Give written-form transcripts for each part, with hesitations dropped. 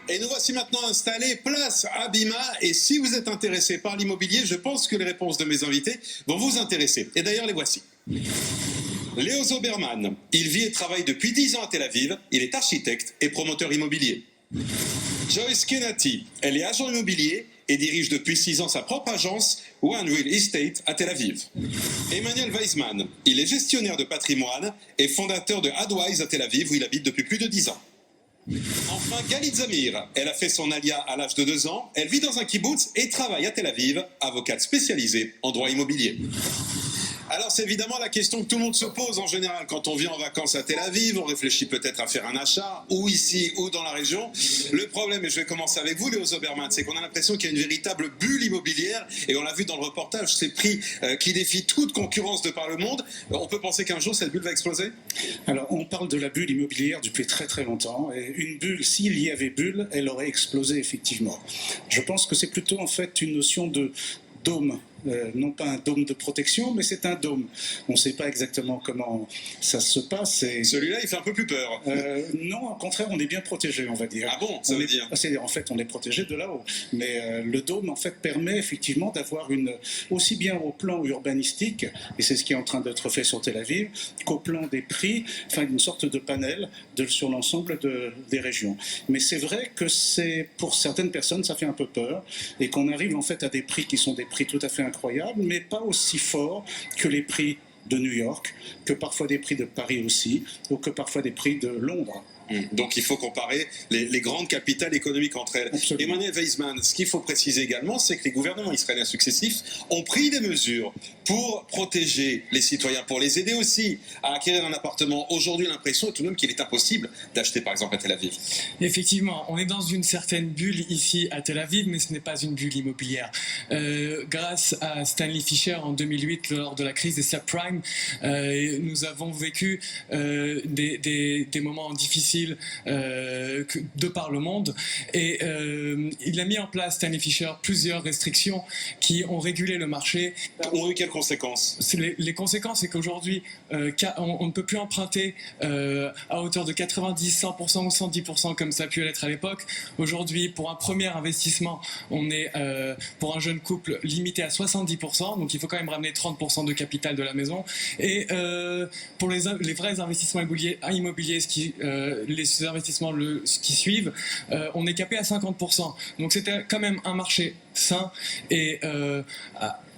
Et nous voici maintenant installés place Abima. Et si vous êtes intéressé par l'immobilier, je pense que les réponses de mes invités vont vous intéresser. Et d'ailleurs, les voici. Léo Zoberman, il vit et travaille depuis 10 ans à Tel Aviv. Il est architecte et promoteur immobilier. Joyce Kenati, elle est agent immobilier et dirige depuis 6 ans sa propre agence One Real Estate à Tel Aviv. Emmanuel Weisman, il est gestionnaire de patrimoine et fondateur de Adwise à Tel Aviv où il habite depuis plus de 10 ans. Enfin, Galit Zamir, elle a fait son alia à l'âge de 2 ans, elle vit dans un kibbutz et travaille à Tel Aviv, avocate spécialisée en droit immobilier. Alors c'est évidemment la question que tout le monde se pose en général quand on vient en vacances à Tel Aviv, on réfléchit peut-être à faire un achat, ou ici, ou dans la région. Le problème, et je vais commencer avec vous Léo Zoberman, c'est qu'on a l'impression qu'il y a une véritable bulle immobilière, et on l'a vu dans le reportage, ces prix qui défient toute concurrence de par le monde. On peut penser qu'un jour cette bulle va exploser? Alors on parle de la bulle immobilière depuis très très longtemps, et une bulle, s'il y avait bulle, elle aurait explosé effectivement. Je pense que c'est plutôt en fait une notion de dôme. Non pas un dôme de protection, mais c'est un dôme. On ne sait pas exactement comment ça se passe. Celui-là, il fait un peu plus peur. Non, au contraire, on est bien protégé, on va dire. Ah bon, ça veut dire En fait, on est protégé de là-haut. Mais le dôme, en fait, permet effectivement d'avoir aussi bien au plan urbanistique, et c'est ce qui est en train d'être fait sur Tel Aviv, qu'au plan des prix, enfin une sorte de panel sur l'ensemble des régions. Mais c'est vrai que pour certaines personnes, ça fait un peu peur, et qu'on arrive en fait à des prix qui sont des prix tout à fait incroyable, mais pas aussi fort que les prix de New York, que parfois des prix de Paris aussi, ou que parfois des prix de Londres. Donc il faut comparer les grandes capitales économiques entre elles. Absolument. Emmanuel Weisman, ce qu'il faut préciser également, c'est que les gouvernements israéliens successifs ont pris des mesures pour protéger les citoyens, pour les aider aussi à acquérir un appartement. Aujourd'hui, l'impression est tout de même qu'il est impossible d'acheter par exemple à Tel Aviv. Effectivement, on est dans une certaine bulle ici à Tel Aviv, mais ce n'est pas une bulle immobilière. Grâce à Stanley Fischer en 2008, lors de la crise des subprimes, nous avons vécu des moments difficiles de par le monde, et il a mis en place, Stanley Fischer, plusieurs restrictions qui ont régulé le marché. Ont eu quelles conséquences? Les conséquences, c'est qu'aujourd'hui on ne peut plus emprunter à hauteur de 90, 100% ou 110% comme ça a pu l'être à l'époque. Aujourd'hui, pour un premier investissement, on est pour un jeune couple limité à 70%, donc il faut quand même ramener 30% de capital de la maison. Et pour les vrais investissements immobiliers, les investissements qui suivent, on est capé à 50%. Donc c'était quand même un marché sain et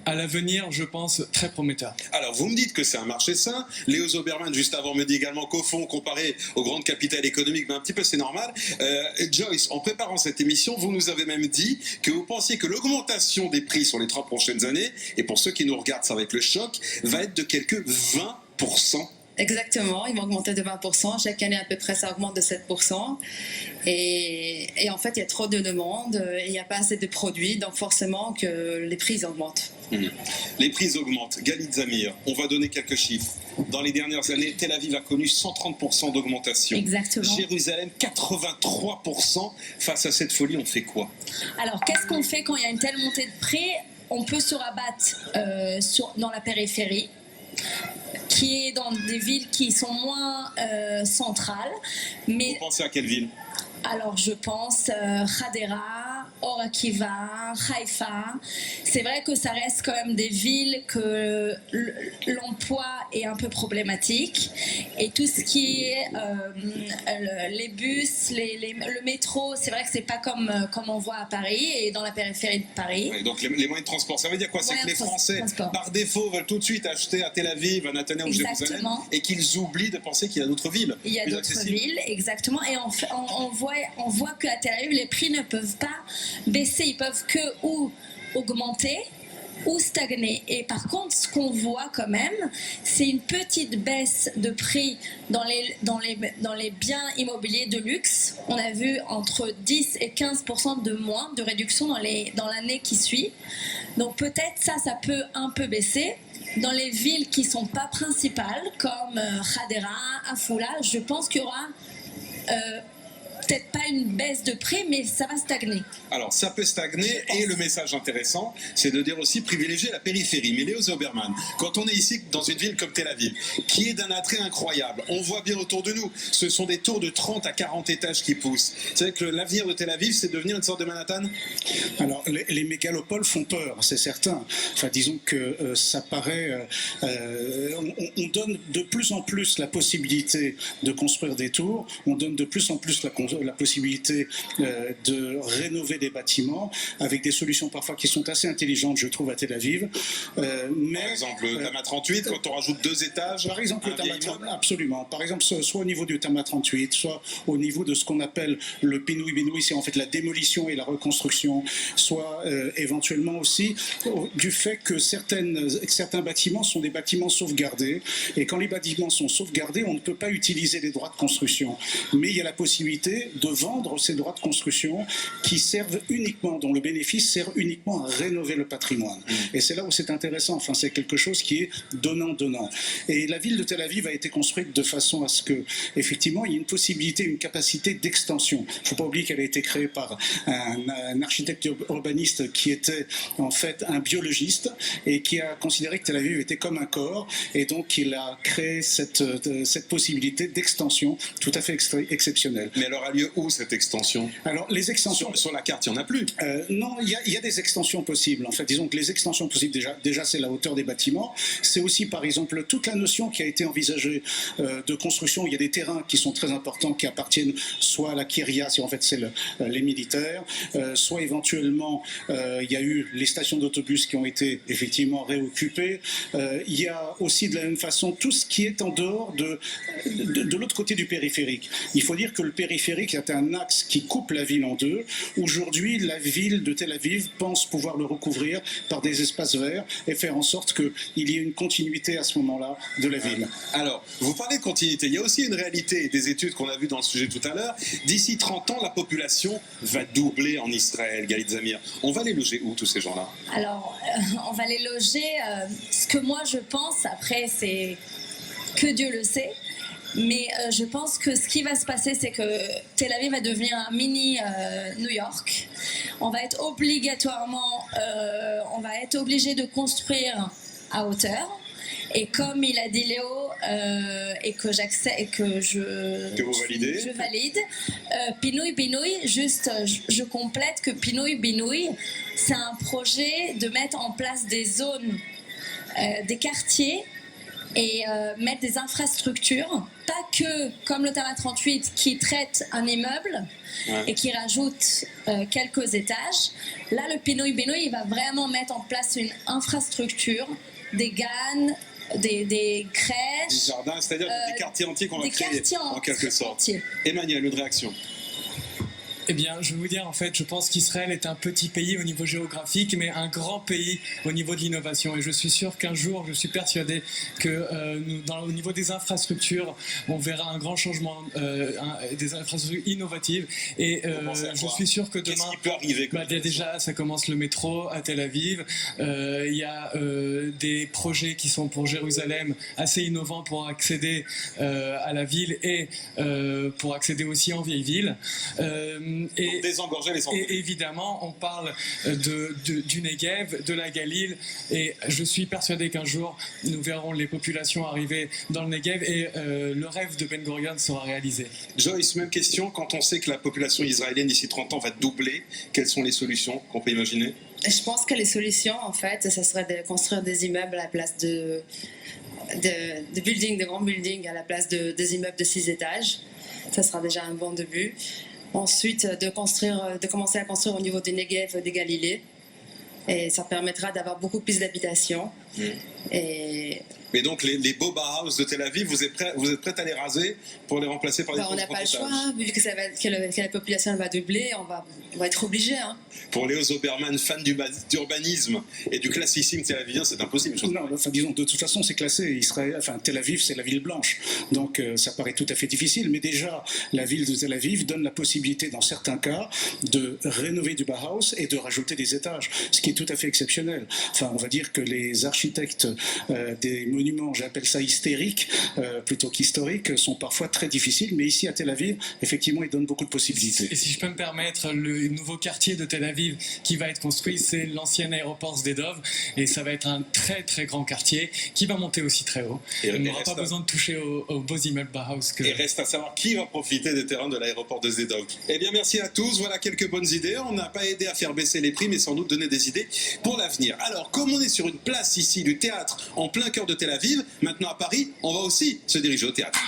à l'avenir, je pense, très prometteur. Alors, vous me dites que c'est un marché sain. Léo Zoberman, juste avant, me dit également qu'au fond, comparé aux grandes capitales économiques, un petit peu c'est normal. Joyce, en préparant cette émission, vous nous avez même dit que vous pensiez que l'augmentation des prix sur les 3 prochaines années, et pour ceux qui nous regardent, ça va être le choc, va être de quelques 20%. Exactement, ils vont augmenter de 20%. Chaque année, à peu près, ça augmente de 7%. Et en fait, il y a trop de demandes et il n'y a pas assez de produits, donc forcément que les prix augmentent. Les prix augmentent. Galit Zamir, on va donner quelques chiffres. Dans les dernières années, Tel Aviv a connu 130% d'augmentation. Exactement. Jérusalem, 83%. Face à cette folie, on fait quoi? Alors, qu'est-ce qu'on fait quand il y a une telle montée de prix? On peut se rabattre dans la périphérie, qui est dans des villes qui sont moins centrales. Mais vous pensez à quelle ville? Alors je pense Hadera, Or Akiva, Haïfa. C'est vrai que ça reste quand même des villes que l'emploi est un peu problématique, et tout ce qui est les bus, le métro, c'est vrai que c'est pas comme on voit à Paris et dans la périphérie de Paris. Oui, donc les moyens de transport, ça veut dire quoi? C'est que les Français, par défaut, veulent tout de suite acheter à Tel Aviv, à Nathanaël ou Jérusalem, et qu'ils oublient de penser qu'il y a d'autres villes. Il y a d'autres villes, exactement, et on voit qu'à Tel Aviv, les prix ne peuvent pas baisser, ils peuvent que ou augmenter ou stagner. Et par contre, ce qu'on voit quand même, c'est une petite baisse de prix dans les biens immobiliers de luxe. On a vu entre 10 et 15% de moins de réduction dans l'année qui suit. Donc peut-être ça peut un peu baisser. Dans les villes qui ne sont pas principales, comme Hadera, Afula, je pense qu'il y aura peut-être pas une baisse de prix, mais ça va stagner. Alors, ça peut stagner, et le message intéressant, c'est de dire aussi privilégier la périphérie. Mais Léo Zoberman, quand on est ici dans une ville comme Tel Aviv, qui est d'un attrait incroyable, on voit bien autour de nous, ce sont des tours de 30 à 40 étages qui poussent. C'est vrai que l'avenir de Tel Aviv, c'est devenir une sorte de Manhattan? Alors, les mégalopoles font peur, c'est certain. Enfin, disons que ça paraît... on donne de plus en plus la possibilité de construire des tours, on donne de plus en plus la possibilité de rénover des bâtiments avec des solutions parfois qui sont assez intelligentes, je trouve, à Tel Aviv. Par exemple, le Tama 38, quand on rajoute 2 étages, par exemple, le un Tama vieil 38, immeuble. absolument. Par exemple, soit au niveau du Tama 38, soit au niveau de ce qu'on appelle le Pinoui-Binoui, c'est en fait la démolition et la reconstruction, soit éventuellement aussi du fait que certains bâtiments sont des bâtiments sauvegardés, et quand les bâtiments sont sauvegardés, on ne peut pas utiliser les droits de construction. Mais il y a la possibilité de vendre ces droits de construction qui servent uniquement, dont le bénéfice sert uniquement à rénover le patrimoine. Et c'est là où c'est intéressant, enfin c'est quelque chose qui est donnant-donnant. Et la ville de Tel Aviv a été construite de façon à ce que, effectivement, il y ait une possibilité, une capacité d'extension. Il ne faut pas oublier qu'elle a été créée par un architecte urbaniste qui était en fait un biologiste et qui a considéré que Tel Aviv était comme un corps, et donc il a créé cette possibilité d'extension tout à fait exceptionnelle. Mais alors, a lieu où cette extension? Alors, les extensions... Sur la carte, il n'y en a plus. Non, il y a des extensions possibles. En fait, disons que les extensions possibles, déjà c'est la hauteur des bâtiments. C'est aussi, par exemple, toute la notion qui a été envisagée de construction. Il y a des terrains qui sont très importants, qui appartiennent soit à la Kyria, si en fait c'est les militaires, soit éventuellement, il y a eu les stations d'autobus qui ont été effectivement réoccupées. Il y a aussi de la même façon tout ce qui est en dehors de l'autre côté du périphérique. Il faut dire que le périphérique est un axe qui coupe la ville en deux. Aujourd'hui, la ville de Tel Aviv pense pouvoir le recouvrir par des espaces verts et faire en sorte qu'il y ait une continuité à ce moment-là de la ville. Alors, vous parlez de continuité. Il y a aussi une réalité des études qu'on a vues dans le sujet tout à l'heure. D'ici 30 ans, la population va doubler en Israël, Galit Zamir. On va les loger où, tous ces gens-là? Alors, on va les loger. Ce que moi je pense, après, c'est que Dieu le sait. Mais je pense que ce qui va se passer, c'est que Tel Aviv va devenir un mini New York. On va être obligé de construire à hauteur. Et comme il a dit Léo, et que j'accepte et que je valide, Pinoui Binoui, juste je complète que Pinoui Binoui, c'est un projet de mettre en place des zones, des quartiers, et mettre des infrastructures, pas que comme le Tama 38 qui traite un immeuble et qui rajoute quelques étages. Là, le Pinoui Binoui, il va vraiment mettre en place une infrastructure, des GAN, des crèches, Des jardins, c'est-à-dire des quartiers entiers qu'on va créer, en quelque sorte. entiers. Emmanuel, une réaction? Eh bien, je vais vous dire, en fait, je pense qu'Israël est un petit pays au niveau géographique, mais un grand pays au niveau de l'innovation. Et je suis sûr qu'un jour, je suis persuadé que au niveau des infrastructures, on verra un grand changement, des infrastructures innovatives. Et je suis sûr que demain, qu'est-ce qui peut arriver déjà, ça commence le métro à Tel Aviv. Il y a des projets qui sont pour Jérusalem assez innovants pour accéder à la ville et pour accéder aussi en vieille ville. Et désengorger les centres. Et évidemment, on parle du Negev, de la Galil, et je suis persuadé qu'un jour, nous verrons les populations arriver dans le Negev et le rêve de Ben Gurion sera réalisé. Joyce, même question, quand on sait que la population israélienne d'ici 30 ans va doubler, quelles sont les solutions qu'on peut imaginer? Je pense que les solutions, en fait, ça serait de construire des immeubles à la place de grands buildings à la place des immeubles de 6 étages. Ça sera déjà un bon début. Ensuite, de commencer à construire au niveau des Negev, des Galilées. Et ça permettra d'avoir beaucoup plus d'habitations. Mais donc les beaux Bauhaus de Tel Aviv, vous êtes prêts à les raser pour les remplacer par des on n'a pas le choix, vu que la population va doubler, on va être obligé. Hein. Pour Léo Zoberman, fan d'urbanisme et du classicisme tel avivien, c'est impossible. Non, enfin, disons, de toute façon, c'est classé. Tel Aviv, c'est la ville blanche. Donc, ça paraît tout à fait difficile. Mais déjà, la ville de Tel Aviv donne la possibilité, dans certains cas, de rénover du Bauhaus et de rajouter des étages, ce qui est tout à fait exceptionnel. Enfin, on va dire que les architectes architectes des monuments, j'appelle ça hystériques, plutôt qu'historiques, sont parfois très difficiles. Mais ici à Tel Aviv, effectivement, ils donnent beaucoup de possibilités. Et si je peux me permettre, le nouveau quartier de Tel Aviv qui va être construit, c'est l'ancien aéroport Sde-Dov. Et ça va être un très très grand quartier qui va monter aussi très haut. On n'aura pas besoin de toucher aux beaux immeubles Bauhaus. Et reste à savoir qui va profiter des terrains de l'aéroport de Sde-Dov. Eh bien, merci à tous. Voilà quelques bonnes idées. On n'a pas aidé à faire baisser les prix, mais sans doute donner des idées pour l'avenir. Alors, comme on est sur une place ici du théâtre en plein cœur de Tel Aviv, maintenant à Paris, on va aussi se diriger au théâtre.